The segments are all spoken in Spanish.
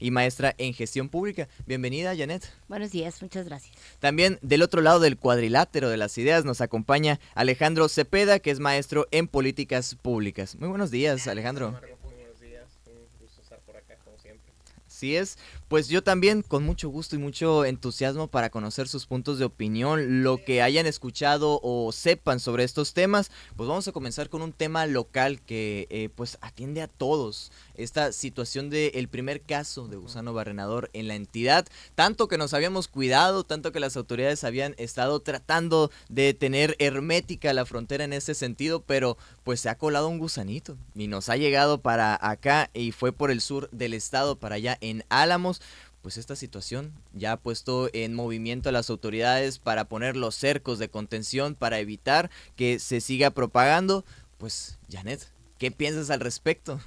y maestra en gestión pública. Bienvenida, Janet. Buenos días, muchas gracias. También del otro lado del cuadrilátero de las ideas nos acompaña Alejandro Cepeda, que es maestro en políticas públicas. Muy buenos días, Alejandro. Marco, muy buenos días, un gusto estar por acá como siempre. Así es, pues yo también con mucho gusto y mucho entusiasmo para conocer sus puntos de opinión, lo que hayan escuchado o sepan sobre estos temas. Pues vamos a comenzar con un tema local que pues atiende a todos. Esta situación del primer caso de gusano barrenador en la entidad, tanto que nos habíamos cuidado, tanto que las autoridades habían estado tratando de tener hermética la frontera en ese sentido, pero pues se ha colado un gusanito y nos ha llegado para acá y fue por el sur del estado, para allá en Álamos. Pues esta situación ya ha puesto en movimiento a las autoridades para poner los cercos de contención para evitar que se siga propagando. Pues Janet, ¿qué piensas al respecto?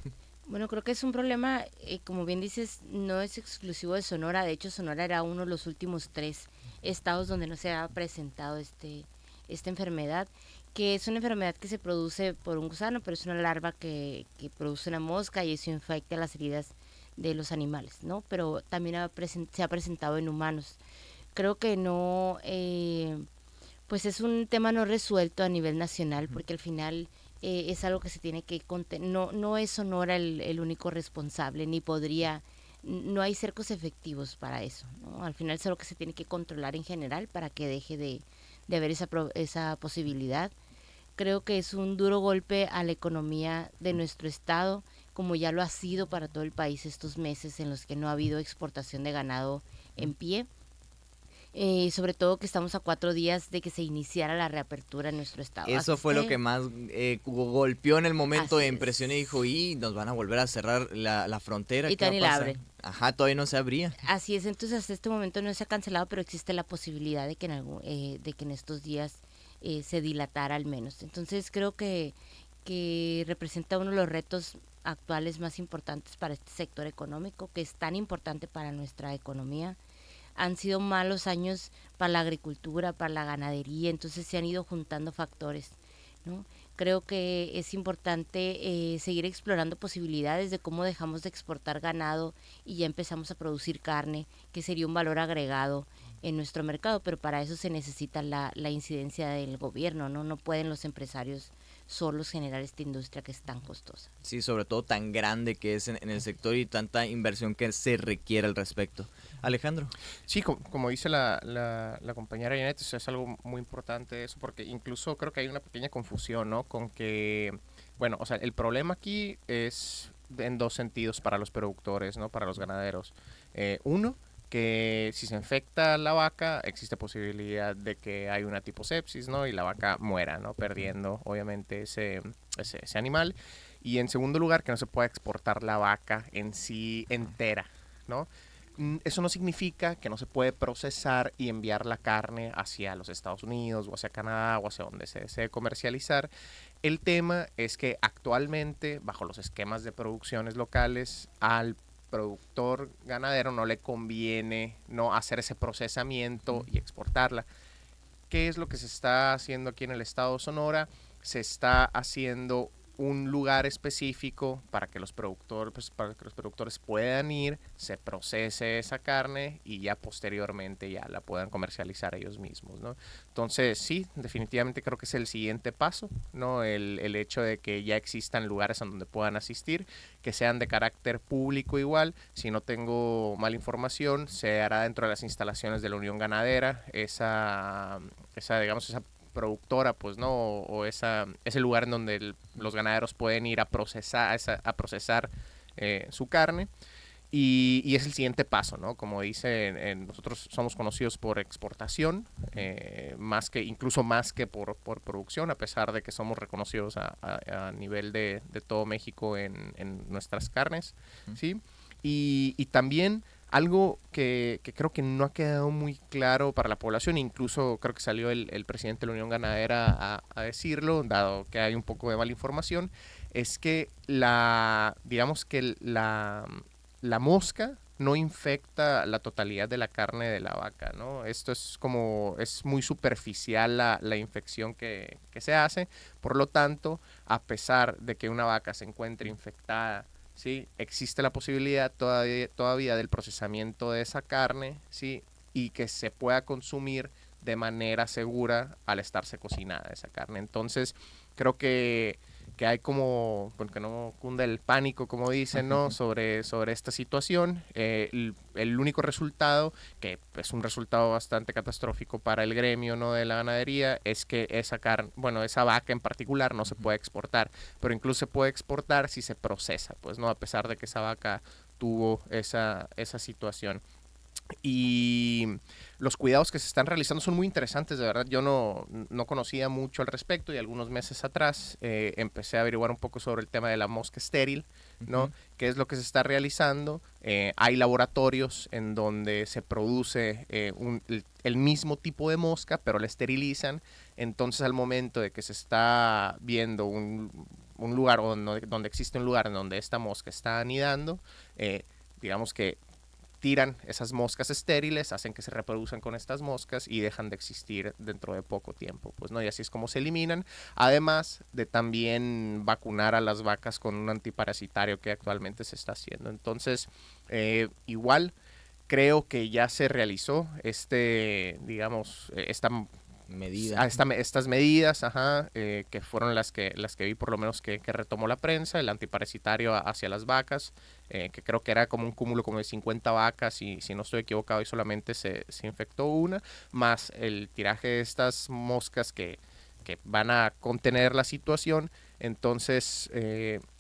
Bueno, creo que es un problema, como bien dices, no es exclusivo de Sonora. De hecho, Sonora era uno de los últimos 3 estados donde no se ha presentado esta enfermedad, que es una enfermedad que se produce por un gusano, pero es una larva que produce una mosca y eso infecta las heridas de los animales, ¿no? Pero también se ha presentado en humanos. Creo que no, pues es un tema no resuelto a nivel nacional, porque al final es algo que se tiene que contener. No es Sonora el único responsable, ni podría, no hay cercos efectivos para eso, ¿no? Al final es algo que se tiene que controlar en general para que deje de haber esa posibilidad. Creo que es un duro golpe a la economía de nuestro estado, como ya lo ha sido para todo el país estos meses en los que no ha habido exportación de ganado en pie. Sobre todo que estamos a 4 días de que se iniciara la reapertura en nuestro estado. Así Eso es fue lo que, que más golpeó en el momento de así impresión y dijo, es. y nos van a volver a cerrar la frontera, Y ¿qué va tan a y la pasar? abre. Ajá, todavía no se abría. Así es, entonces hasta este momento no se ha cancelado, pero existe la posibilidad de que de que en estos días se dilatara al menos. Entonces creo que representa uno de los retos actuales más importantes para este sector económico, que es tan importante para nuestra economía. Han sido malos años para la agricultura, para la ganadería, entonces se han ido juntando factores, ¿no? Creo que es importante seguir explorando posibilidades de cómo dejamos de exportar ganado y ya empezamos a producir carne, que sería un valor agregado en nuestro mercado, pero para eso se necesita la incidencia del gobierno, ¿no? No pueden los empresarios solos generar esta industria que es tan costosa. Sí, sobre todo tan grande que es en el sector y tanta inversión que se requiere al respecto. Alejandro. Sí, como dice la compañera Janet, eso es algo muy importante eso, porque incluso creo que hay una pequeña confusión, ¿no? Con que, bueno, o sea, el problema aquí es en dos sentidos para los productores, ¿no? Para los ganaderos. Uno, que si se infecta la vaca, existe posibilidad de que hay una tipo sepsis, ¿no? Y la vaca muera, ¿no? Perdiendo, obviamente, ese animal. Y en segundo lugar, que no se pueda exportar la vaca en sí entera, ¿no? Eso no significa que no se puede procesar y enviar la carne hacia los Estados Unidos o hacia Canadá o hacia donde se desee comercializar. El tema es que actualmente, bajo los esquemas de producciones locales, al productor ganadero no le conviene no hacer ese procesamiento y exportarla. ¿Qué es lo que se está haciendo aquí en el estado de Sonora? Se está haciendo un lugar específico para que los productores, pues, para que los productores puedan ir, se procese esa carne y ya posteriormente ya la puedan comercializar ellos mismos, ¿no? Entonces sí, definitivamente creo que es el siguiente paso, ¿no? El hecho de que ya existan lugares en donde puedan asistir, que sean de carácter público igual. Si no tengo mala información, se hará dentro de las instalaciones de la Unión Ganadera, digamos, esa productora, pues, ¿no? O ese lugar en donde los ganaderos pueden ir a procesar su carne. Y es el siguiente paso, ¿no? Como dice, nosotros somos conocidos por exportación, incluso más que por producción, a pesar de que somos reconocidos a nivel de todo México en nuestras carnes, ¿sí? Y también algo que creo que no ha quedado muy claro para la población, incluso creo que salió el presidente de la Unión Ganadera a decirlo, dado que hay un poco de mala información, es que digamos que la mosca no infecta la totalidad de la carne de la vaca, ¿no? Esto es muy superficial la infección que se hace, por lo tanto, a pesar de que una vaca se encuentre infectada ¿sí? Existe la posibilidad todavía del procesamiento de esa carne, ¿sí? Y que se pueda consumir de manera segura al estarse cocinada esa carne. Entonces, creo que hay como, porque no cunde el pánico, como dicen, ¿no? Sobre esta situación. El único resultado, que es un resultado bastante catastrófico para el gremio, ¿no? De la ganadería, es que esa carne, bueno, esa vaca en particular no se puede exportar, pero incluso se puede exportar si se procesa, pues, ¿no? A pesar de que esa vaca tuvo esa situación. Y los cuidados que se están realizando son muy interesantes, de verdad. Yo no conocía mucho al respecto y algunos meses atrás empecé a averiguar un poco sobre el tema de la mosca estéril, ¿no? ¿Qué es lo que se está realizando? Hay laboratorios en donde se produce el mismo tipo de mosca, pero la esterilizan. Entonces, al momento de que se está viendo un lugar donde existe un lugar en donde esta mosca está anidando, digamos que tiran esas moscas estériles, hacen que se reproduzcan con estas moscas y dejan de existir dentro de poco tiempo, pues, ¿no? Y así es como se eliminan, además de también vacunar a las vacas con un antiparasitario que actualmente se está haciendo. Entonces, igual creo que ya se realizó digamos, estas medidas, que fueron las que vi por lo menos que retomó la prensa, el antiparasitario hacia las vacas, que creo que era como un cúmulo como de 50 vacas y si no estoy equivocado y solamente se infectó una, más el tiraje de estas moscas que van a contener la situación. Entonces,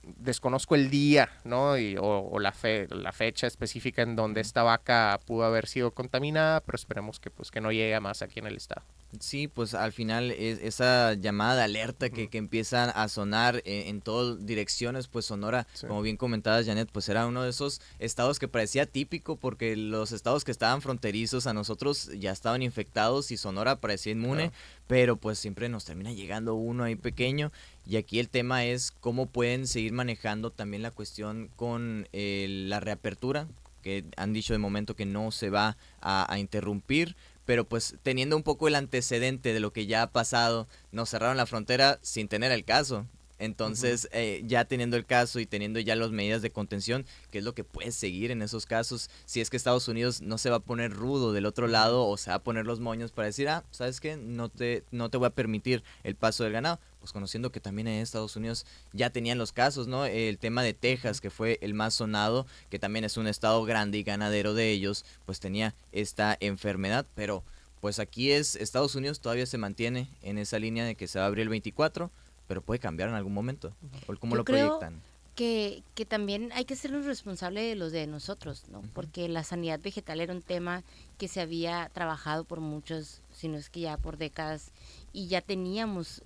desconozco el día, ¿no? O la fecha específica en donde esta vaca pudo haber sido contaminada, pero esperemos que pues que no llegue más aquí en el estado. Sí, pues al final es esa llamada de alerta que empiezan a sonar en todas direcciones, pues Sonora, Sí. como bien comentabas, Janet, pues era uno de esos estados que parecía típico porque los estados que estaban fronterizos a nosotros ya estaban infectados y Sonora parecía inmune, Claro. pero pues siempre nos termina llegando uno ahí pequeño y aquí el tema es cómo pueden seguir manejando también la cuestión con la reapertura, que han dicho de momento que no se va a interrumpir, pero pues teniendo un poco el antecedente de lo que ya ha pasado, nos cerraron la frontera sin tener el caso. Entonces, ya teniendo el caso y teniendo ya las medidas de contención, ¿qué es lo que puede seguir en esos casos? Si es que Estados Unidos no se va a poner rudo del otro lado o se va a poner los moños para decir, ¿sabes qué? No te voy a permitir el paso del ganado. Pues conociendo que también en Estados Unidos ya tenían los casos, ¿no? El tema de Texas, que fue el más sonado, que también es un estado grande y ganadero de ellos, pues tenía esta enfermedad, pero pues aquí Estados Unidos todavía se mantiene en esa línea de que se va a abrir el 24, pero puede cambiar en algún momento. ¿O cómo Yo lo creo proyectan? que también hay que sernos responsables de los de nosotros, ¿no? Porque la sanidad vegetal era un tema que se había trabajado por muchos, si no es que ya por décadas, y ya teníamos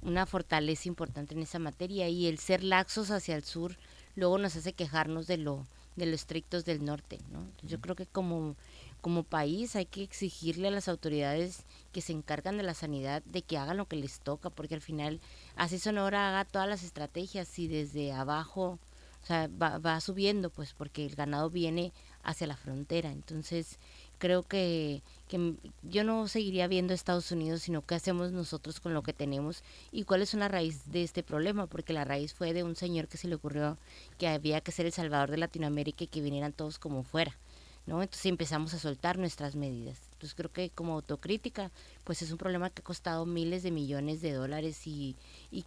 una fortaleza importante en esa materia, y el ser laxos hacia el sur luego nos hace quejarnos de lo estrictos del norte, ¿no? Entonces, yo creo que como país hay que exigirle a las autoridades que se encargan de la sanidad de que hagan lo que les toca, porque al final así Sonora haga todas las estrategias y desde abajo, o sea, va subiendo, pues porque el ganado viene hacia la frontera. Entonces creo que yo no seguiría viendo Estados Unidos, sino qué hacemos nosotros con lo que tenemos y cuál es una raíz de este problema, porque la raíz fue de un señor que se le ocurrió que había que ser el salvador de Latinoamérica y que vinieran todos como fuera, ¿no? Entonces empezamos a soltar nuestras medidas. Entonces creo que como autocrítica, pues es un problema que ha costado miles de millones de dólares y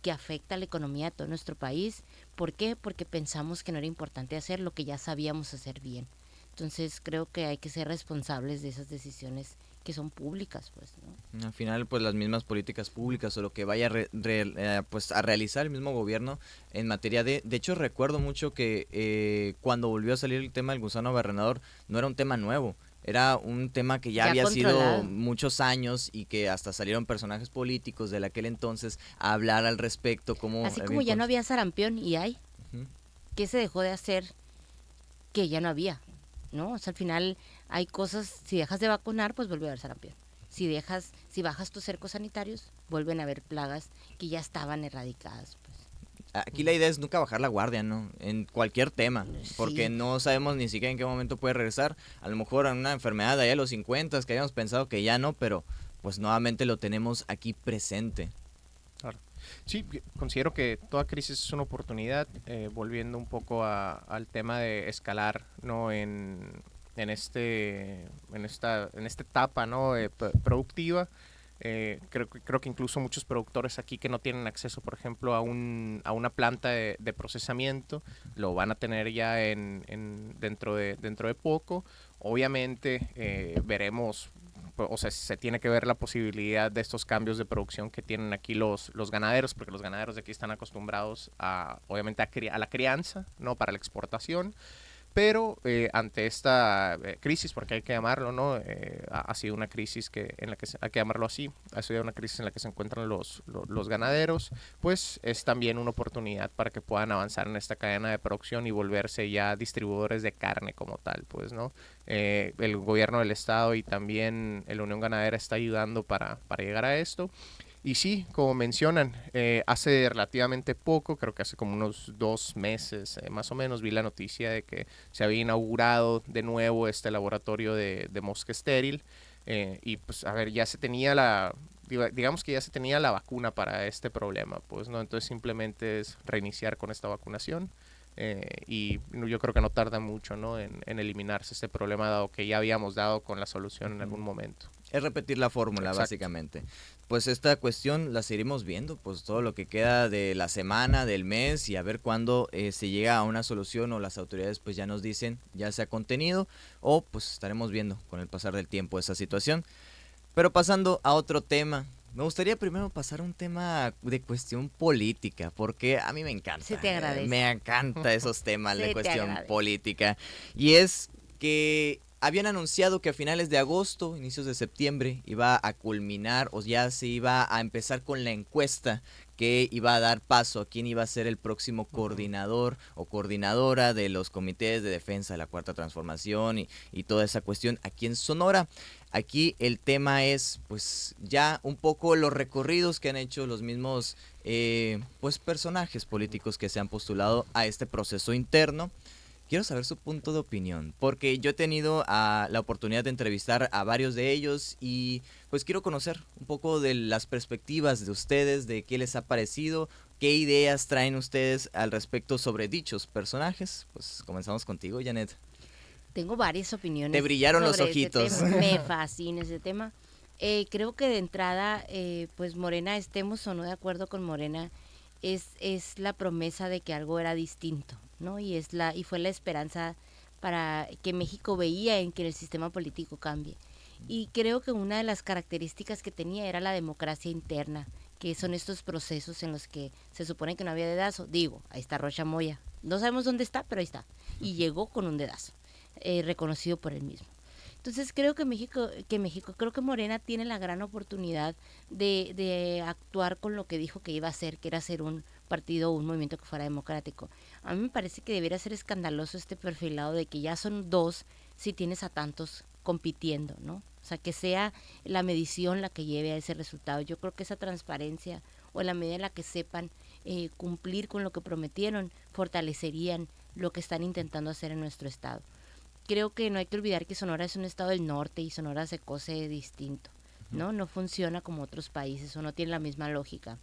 que afecta a la economía de todo nuestro país. ¿Por qué? Porque pensamos que no era importante hacer lo que ya sabíamos hacer bien. Entonces creo que hay que ser responsables de esas decisiones que son públicas, pues, ¿no? Al final, pues las mismas políticas públicas o lo que vaya pues, a realizar el mismo gobierno en materia de hecho, recuerdo mucho que cuando volvió a salir el tema del gusano barrenador, no era un tema nuevo. Era un tema que ya había controlado. sido muchos años y que hasta salieron personajes políticos de aquel entonces a hablar al respecto. Así como ya no había sarampión y hay, ¿qué se dejó de hacer que ya no había? ¿No? O sea, al final hay cosas, si dejas de vacunar, pues vuelve a haber sarampión. Si bajas tus cercos sanitarios, vuelven a haber plagas que ya estaban erradicadas, pues. Aquí la idea es nunca bajar la guardia, ¿no? En cualquier tema, porque Sí. no sabemos ni siquiera en qué momento puede regresar. A lo mejor en una enfermedad de allá a los 50 que habíamos pensado que ya no, pero pues nuevamente lo tenemos aquí presente. Claro. Sí, considero que toda crisis es una oportunidad, volviendo un poco al tema de escalar, ¿no? En esta etapa, ¿no? Productiva. Creo que incluso muchos productores aquí que no tienen acceso, por ejemplo, a una planta de procesamiento, lo van a tener ya dentro de poco. Obviamente veremos, o sea, se tiene que ver la posibilidad de estos cambios de producción que tienen aquí los ganaderos, porque los ganaderos de aquí están acostumbrados obviamente, a la crianza, ¿no? Para la exportación. Pero ante esta crisis, porque hay que llamarlo, ¿no? Ha sido una crisis en la que hay que llamarlo así, ha sido una crisis en la que se encuentran los ganaderos, pues es también una oportunidad para que puedan avanzar en esta cadena de producción y volverse ya distribuidores de carne como tal, pues, ¿no? El gobierno del estado y también la Unión Ganadera está ayudando para llegar a esto. Y sí, como mencionan, hace relativamente poco, creo que hace como unos 2 meses más o menos, vi la noticia de que se había inaugurado de nuevo este laboratorio de mosca estéril. Y pues, a ver, ya se tenía digamos que ya se tenía la vacuna para este problema, pues, ¿no? Entonces simplemente es reiniciar con esta vacunación. Y yo creo que no tarda mucho, ¿no? En eliminarse este problema, dado que ya habíamos dado con la solución en algún momento. Es repetir la fórmula, Exacto. básicamente. Pues esta cuestión la seguiremos viendo, pues todo lo que queda de la semana, del mes, y a ver cuándo se llega a una solución o las autoridades pues ya nos dicen ya sea contenido, o pues estaremos viendo con el pasar del tiempo esa situación. Pero pasando a otro tema, me gustaría primero pasar a un tema de cuestión política, porque a mí me encanta. Se te agradece. Me encanta esos temas Se de te cuestión agradece. política. Y es que habían anunciado que a finales de agosto, inicios de septiembre, iba a culminar o ya se iba a empezar con la encuesta que iba a dar paso a quién iba a ser el próximo coordinador o coordinadora de los comités de defensa de la Cuarta Transformación y toda esa cuestión aquí en Sonora. Aquí el tema es pues ya un poco los recorridos que han hecho los mismos pues personajes políticos que se han postulado a este proceso interno. Quiero saber su punto de opinión, porque yo he tenido la oportunidad de entrevistar a varios de ellos y pues quiero conocer un poco de las perspectivas de ustedes, de qué les ha parecido, qué ideas traen ustedes al respecto sobre dichos personajes. Pues comenzamos contigo, Janet. Tengo varias opiniones. Te brillaron los sobre ese ojitos. tema. Me fascina ese tema. Creo que de entrada, pues Morena, estemos o no de acuerdo con Morena, es la promesa de que algo era distinto, ¿no? Y fue la esperanza para que México veía en que el sistema político cambie. Y creo que una de las características que tenía era la democracia interna, que son estos procesos en los que se supone que no había dedazo. Digo, ahí está Rocha Moya. No sabemos dónde está, pero ahí está. Y llegó con un dedazo, reconocido por él mismo. Entonces creo que creo que Morena tiene la gran oportunidad de actuar con lo que dijo que iba a hacer, que era hacer un partido o un movimiento que fuera democrático. A mí me parece que debería ser escandaloso este perfilado de que ya son dos si tienes a tantos compitiendo, ¿no? O sea, que sea la medición la que lleve a ese resultado. Yo creo que esa transparencia o en la medida en la que sepan cumplir con lo que prometieron, fortalecerían lo que están intentando hacer en nuestro estado. Creo que no hay que olvidar que Sonora es un estado del norte y Sonora se cose distinto, ¿no? No funciona como otros países o no tiene la misma lógica.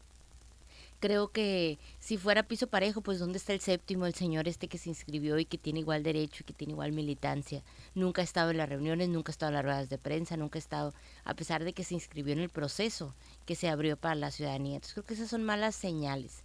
Creo que si fuera piso parejo, pues ¿dónde está el séptimo, el señor este que se inscribió y que tiene igual derecho y que tiene igual militancia? Nunca ha estado en las reuniones, nunca ha estado en las ruedas de prensa, nunca ha estado, a pesar de que se inscribió en el proceso que se abrió para la ciudadanía. Entonces creo que esas son malas señales.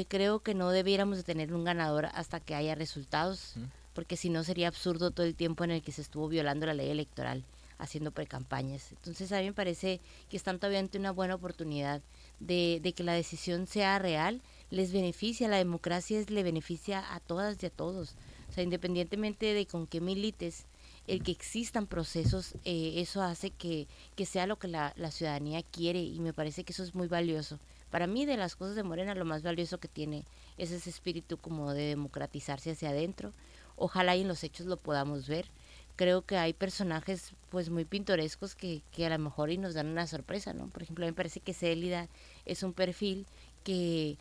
Creo que no debiéramos de tener un ganador hasta que haya resultados, porque si no sería absurdo todo el tiempo en el que se estuvo violando la ley electoral, haciendo precampañas. Entonces a mí me parece que están todavía ante una buena oportunidad de que la decisión sea real, les beneficia, la democracia le beneficia a todas y a todos. O sea, independientemente de con qué milites, el que existan procesos, eso hace que sea lo que la ciudadanía quiere y me parece que eso es muy valioso. Para mí, de las cosas de Morena, lo más valioso que tiene es ese espíritu como de democratizarse hacia adentro. Ojalá y en los hechos lo podamos ver. Creo que hay personajes pues muy pintorescos que a lo mejor y nos dan una sorpresa, ¿no? Por ejemplo, a mí me parece que Célida es un perfil que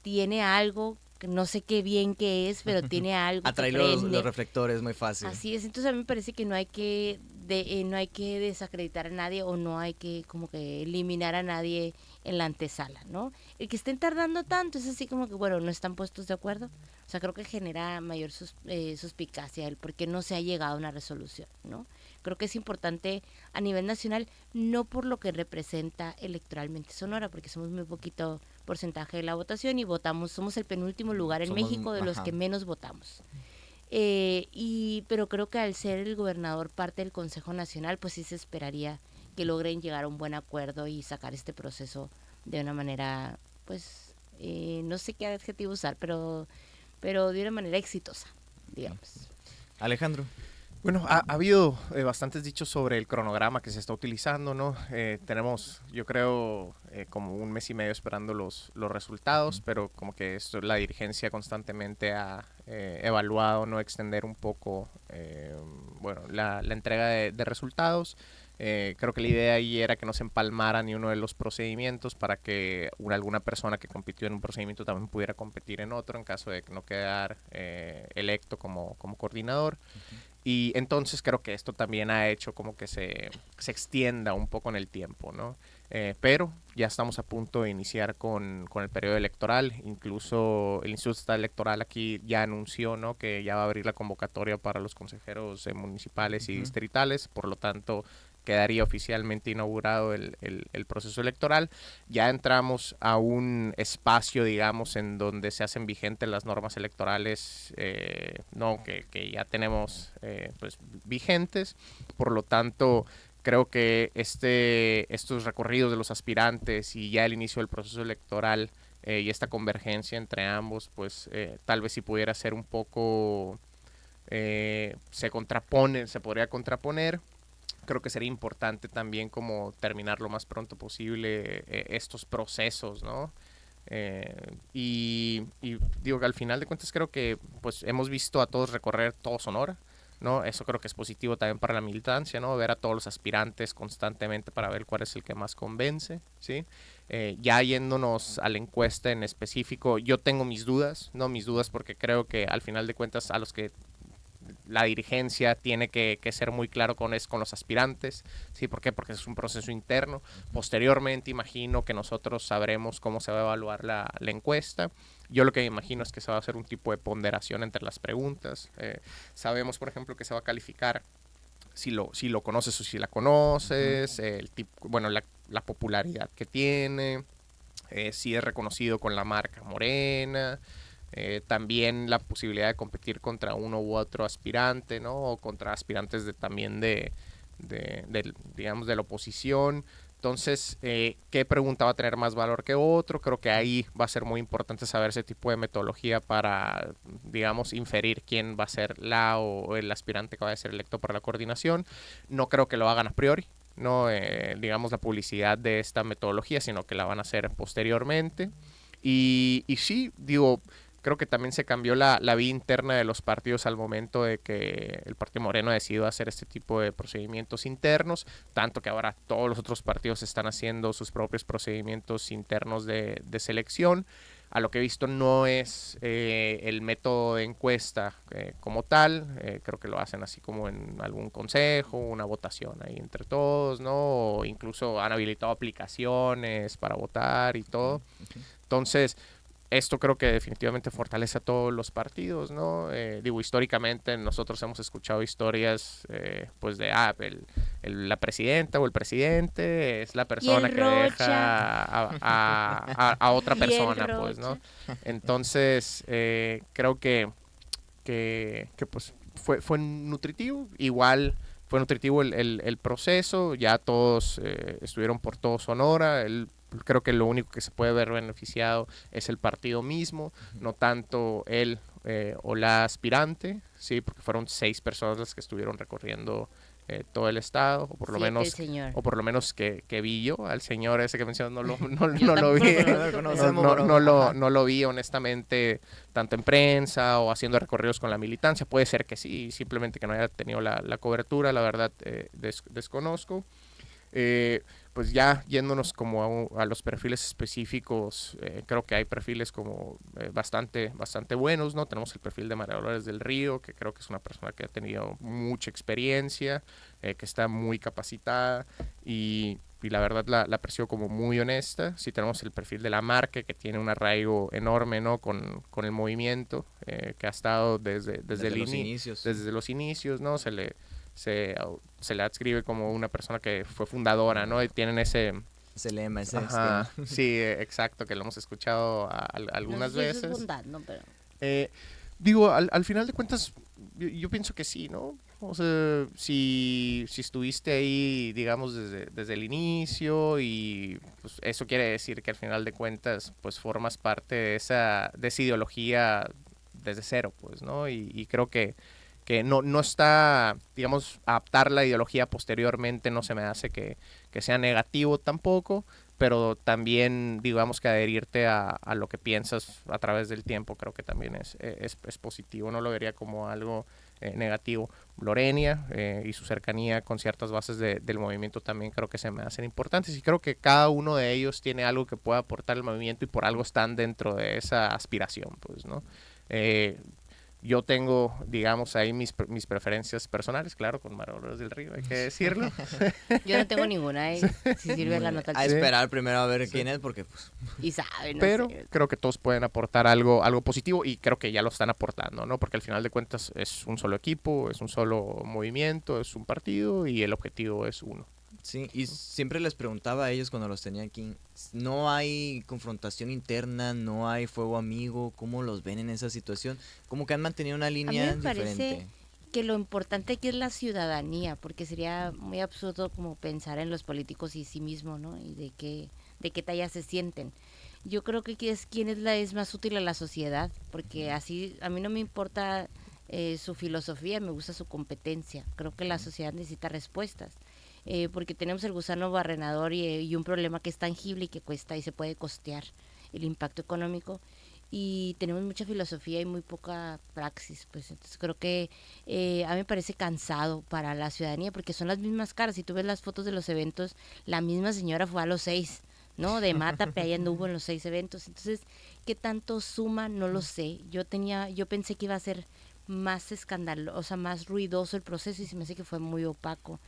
tiene algo, que no sé qué bien que es, pero tiene algo Atrae que los prende. reflectores muy fácil. Así es, entonces a mí me parece que no hay que no hay que desacreditar a nadie o no hay que como que eliminar a nadie en la antesala, ¿no? El que estén tardando tanto es así como que, bueno, no están puestos de acuerdo. O sea, creo que genera mayor suspicacia el por qué no se ha llegado a una resolución, ¿no? Creo que es importante a nivel nacional, no por lo que representa electoralmente Sonora, porque somos muy poquito porcentaje de la votación y votamos, somos el penúltimo lugar en México de los que menos votamos. Pero creo que al ser el gobernador parte del Consejo Nacional, pues sí se esperaría que logren llegar a un buen acuerdo y sacar este proceso de una manera, pues, no sé qué adjetivo usar, pero de una manera exitosa, digamos. Alejandro. Bueno, ha habido bastantes dichos sobre el cronograma que se está utilizando, ¿no? Tenemos, yo creo, como un mes y medio esperando los resultados, pero como que esto, la dirigencia constantemente ha evaluado, ¿no? Extender un poco, bueno, la entrega de resultados. Creo que la idea ahí era que no se empalmara ni uno de los procedimientos para que alguna persona que compitió en un procedimiento también pudiera competir en otro en caso de no quedar electo como coordinador. Y entonces creo que esto también ha hecho como que se extienda un poco en el tiempo, ¿no? Pero ya estamos a punto de iniciar con el periodo electoral. Incluso el Instituto Estatal Electoral aquí ya anunció, ¿no? Que ya va a abrir la convocatoria para los consejeros municipales y distritales. Por lo tanto, quedaría oficialmente inaugurado el proceso electoral. Ya entramos a un espacio, digamos, en donde se hacen vigentes las normas electorales, no que ya tenemos pues vigentes. Por lo tanto, creo que estos recorridos de los aspirantes y ya el inicio del proceso electoral y esta convergencia entre ambos, pues tal vez si pudiera ser un poco, se podría contraponer. Creo que sería importante también como terminar lo más pronto posible estos procesos, ¿no? Y digo que al final de cuentas creo que pues hemos visto a todos recorrer todo Sonora, ¿no? Eso creo que es positivo también para la militancia, ¿no? Ver a todos los aspirantes constantemente para ver cuál es el que más convence, ¿sí? Ya yéndonos a la encuesta en específico, yo tengo mis dudas, ¿no? Mis dudas porque creo que al final de cuentas a los que la dirigencia tiene que ser muy claro con los aspirantes, ¿sí? ¿Por qué? Porque es un proceso interno. Posteriormente imagino que nosotros sabremos cómo se va a evaluar la encuesta. Yo lo que imagino es que se va a hacer un tipo de ponderación entre las preguntas. Sabemos, por ejemplo, que se va a calificar si lo conoces o si la conoces, el tipo, bueno, la popularidad que tiene, si es reconocido con la marca Morena. También la posibilidad de competir contra uno u otro aspirante, ¿no? O contra aspirantes también digamos, de la oposición. Entonces, ¿qué pregunta va a tener más valor que otro? Creo que ahí va a ser muy importante saber ese tipo de metodología para, digamos, inferir quién va a ser o el aspirante que va a ser electo para la coordinación. No creo que lo hagan a priori, no digamos, la publicidad de esta metodología, sino que la van a hacer posteriormente. Y sí, digo, creo que también se cambió la vida interna de los partidos al momento de que el Partido Moreno decidió hacer este tipo de procedimientos internos, tanto que ahora todos los otros partidos están haciendo sus propios procedimientos internos de selección. A lo que he visto no es el método de encuesta como tal, creo que lo hacen así como en algún consejo, una votación ahí entre todos, ¿no? O incluso han habilitado aplicaciones para votar y todo. Entonces, esto creo que definitivamente fortalece a todos los partidos, ¿no? Digo, históricamente nosotros hemos escuchado historias, pues de, la presidenta o el presidente es la persona que deja a otra persona, pues, ¿no? Entonces, creo que pues fue nutritivo, igual fue nutritivo el proceso, ya todos estuvieron por todo Sonora, creo que lo único que se puede ver beneficiado es el partido mismo, no tanto él o la aspirante, sí, porque fueron 6 personas las que estuvieron recorriendo todo el estado, o por lo menos que vi yo al señor ese que mencionó, no lo vi, no lo vi honestamente, tanto en prensa o haciendo recorridos con la militancia. Puede ser que sí, simplemente que no haya tenido la cobertura, la verdad desconozco. Pues ya yéndonos como a los perfiles específicos, creo que hay perfiles como bastante buenos, ¿no? Tenemos el perfil de María Dolores del Río, que creo que es una persona que ha tenido mucha experiencia, que está muy capacitada y la verdad la aprecio como muy honesta. Sí tenemos el perfil de la Marque, que tiene un arraigo enorme, ¿no? Con el movimiento, que ha estado Desde los inicios. desde los inicios, ¿no? Se le adscribe como una persona que fue fundadora, ¿no? Y tienen ese... Ese lema, ese Ajá, esquema. sí, exacto, que lo hemos escuchado algunas No sé si eso es veces. bondad, ¿no? Pero Eh, Digo, al final de cuentas, yo pienso que sí, ¿no? O sea, si estuviste ahí, digamos, desde el inicio y pues, eso quiere decir que al final de cuentas, pues formas parte de esa ideología desde cero, pues, ¿no? Y creo que no está, digamos, adaptar la ideología posteriormente no se me hace que sea negativo tampoco, pero también, digamos, que adherirte a lo que piensas a través del tiempo creo que también es positivo, no lo vería como algo negativo. Lorenia y su cercanía con ciertas bases del movimiento también creo que se me hacen importantes y creo que cada uno de ellos tiene algo que pueda aportar al movimiento y por algo están dentro de esa aspiración, pues, ¿no? Eh, yo tengo, digamos, ahí mis preferencias personales, claro, con María Dolores del Río, hay que decirlo. yo no tengo ninguna, si sirve Muy la bien. nota al A chile. esperar primero a ver Sí. quién es, porque pues, Y sabe, no Pero sé. creo que todos pueden aportar algo positivo y creo que ya lo están aportando, ¿no? Porque al final de cuentas es un solo equipo, es un solo movimiento, es un partido y el objetivo es uno. sí, y siempre les preguntaba a ellos cuando los tenía aquí, no hay confrontación interna, no hay fuego amigo, ¿cómo los ven en esa situación? Como que han mantenido una A mí línea me parece diferente. que lo importante aquí es la ciudadanía, porque sería muy absurdo como pensar en los políticos y sí mismo, ¿no? Y de qué talla se sienten. Yo creo que aquí es quién es más útil a la sociedad, porque así a mí no me importa su filosofía, me gusta su competencia. Creo que la sociedad necesita respuestas, porque tenemos el gusano barrenador y un problema que es tangible y que cuesta y se puede costear el impacto económico y tenemos mucha filosofía y muy poca praxis, pues entonces creo que a mí me parece cansado para la ciudadanía porque son las mismas caras. Si tú ves las fotos de los eventos, la misma señora fue a los 6, ¿no? De Mátape, ahí anduvo en los 6 eventos. Entonces, ¿qué tanto suma? No lo sé. Yo pensé que iba a ser más escandaloso, o sea, más ruidoso el proceso y se me hace que fue muy opaco.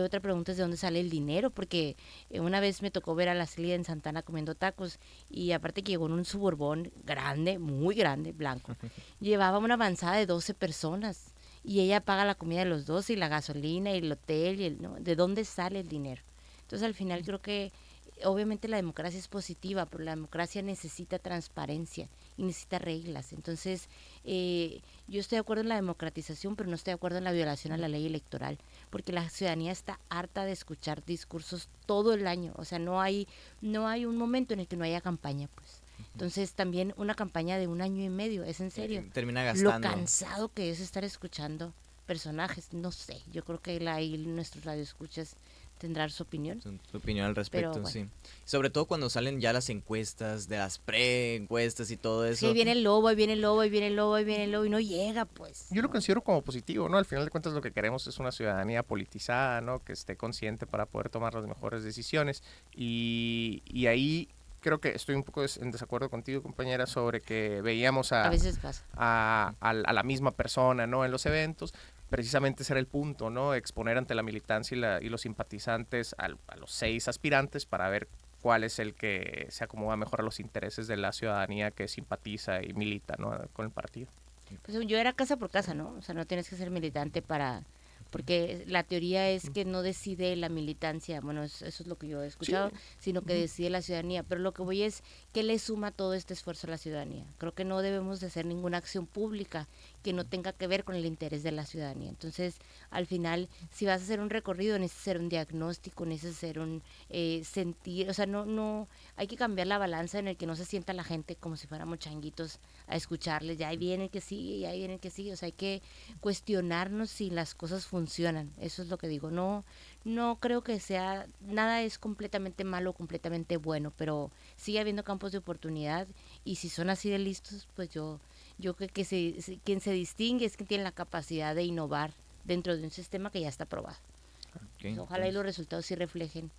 Otra pregunta es de dónde sale el dinero, porque una vez me tocó ver a la Celia en Santana comiendo tacos y aparte que llegó en un suburbón grande, muy grande, blanco. Llevaba una avanzada de 12 personas y ella paga la comida de los 12 y la gasolina y el hotel, ¿no? ¿De dónde sale el dinero? Entonces al final creo que obviamente la democracia es positiva, pero la democracia necesita transparencia y necesita reglas. Entonces, yo estoy de acuerdo en la democratización, pero no estoy de acuerdo en la violación a la ley electoral, porque la ciudadanía está harta de escuchar discursos todo el año. O sea, no hay un momento en el que no haya campaña, pues. Entonces, también una campaña de un año y medio, es en serio. Termina Lo gastando. cansado que es estar escuchando personajes, no sé. Yo creo que ahí nuestros radioescuchas tendrán su opinión. Su opinión al respecto, Pero bueno. sí. Sobre todo cuando salen ya las encuestas, de las pre-encuestas y todo Es que eso. ahí viene el lobo, ahí viene el lobo, ahí viene el lobo, ahí viene el lobo y no llega, pues. Yo lo ¿no? considero como positivo, ¿no? Al final de cuentas lo que queremos es una ciudadanía politizada, ¿no? Que esté consciente para poder tomar las mejores decisiones. Y ahí creo que estoy un poco en desacuerdo contigo, compañera, sobre que veíamos A veces pasa. a la misma persona, ¿no? En los eventos. Precisamente ese era el punto, ¿no? Exponer ante la militancia y los simpatizantes a los 6 aspirantes para ver cuál es el que se acomoda mejor a los intereses de la ciudadanía que simpatiza y milita, ¿no? Con el partido. Pues yo era casa por casa, ¿no? O sea, no tienes que ser militante para... Porque la teoría es que no decide la militancia, bueno, eso es lo que yo he escuchado, Sí. sino que decide la ciudadanía. Pero lo que voy es, ¿qué le suma todo este esfuerzo a la ciudadanía? Creo que no debemos de hacer ninguna acción pública que no tenga que ver con el interés de la ciudadanía. Entonces, al final, si vas a hacer un recorrido, necesitas hacer un diagnóstico, necesitas hacer un sentir, o sea, no, hay que cambiar la balanza en el que no se sienta la gente como si fuéramos changuitos a escucharles, ya ahí viene el que sigue, ya ahí viene el que sigue, o sea, hay que cuestionarnos si las cosas funcionan, eso es lo que digo, no creo que sea, nada es completamente malo o completamente bueno, pero sigue habiendo campos de oportunidad y si son así de listos, pues yo creo que quien se distingue es quien tiene la capacidad de innovar dentro de un sistema que ya está probado. Pues ojalá y los resultados sí reflejen,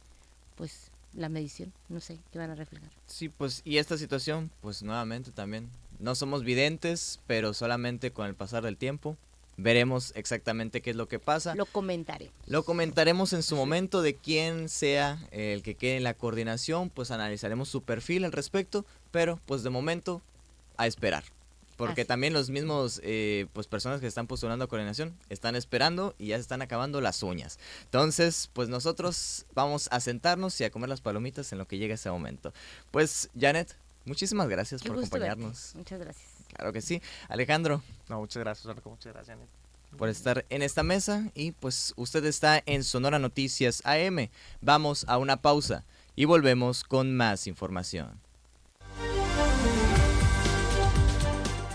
pues, la medición, no sé, qué van a reflejar. Sí, pues, y esta situación, pues nuevamente también, no somos videntes, pero solamente con el pasar del tiempo veremos exactamente qué es lo que pasa. Lo comentaré. Lo comentaremos en su momento de quién sea el que quede en la coordinación, pues analizaremos su perfil al respecto, pero pues de momento a esperar. Porque Así. también los mismos pues personas que están postulando a coordinación están esperando y ya se están acabando las uñas. Entonces, pues nosotros vamos a sentarnos y a comer las palomitas en lo que llegue ese momento. Pues, Janet, muchísimas gracias Qué por gusto verte. acompañarnos. Muchas gracias. Claro que sí. Alejandro, No, muchas gracias, Orco, muchas gracias, Janet. por estar en esta mesa y pues usted está en Sonora Noticias AM. Vamos a una pausa y volvemos con más información.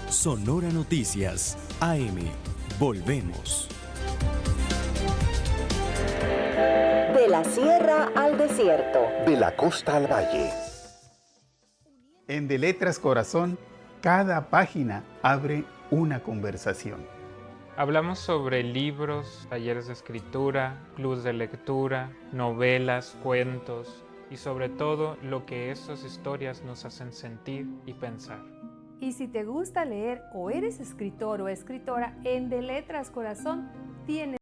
Sonora Noticias AM. Volvemos. De la sierra al desierto. De la costa al valle. En De Letras Corazón, cada página abre una conversación. Hablamos sobre libros, talleres de escritura, clubes de lectura, novelas, cuentos y sobre todo lo que esas historias nos hacen sentir y pensar. Y si te gusta leer o eres escritor o escritora, en De Letras Corazón tienes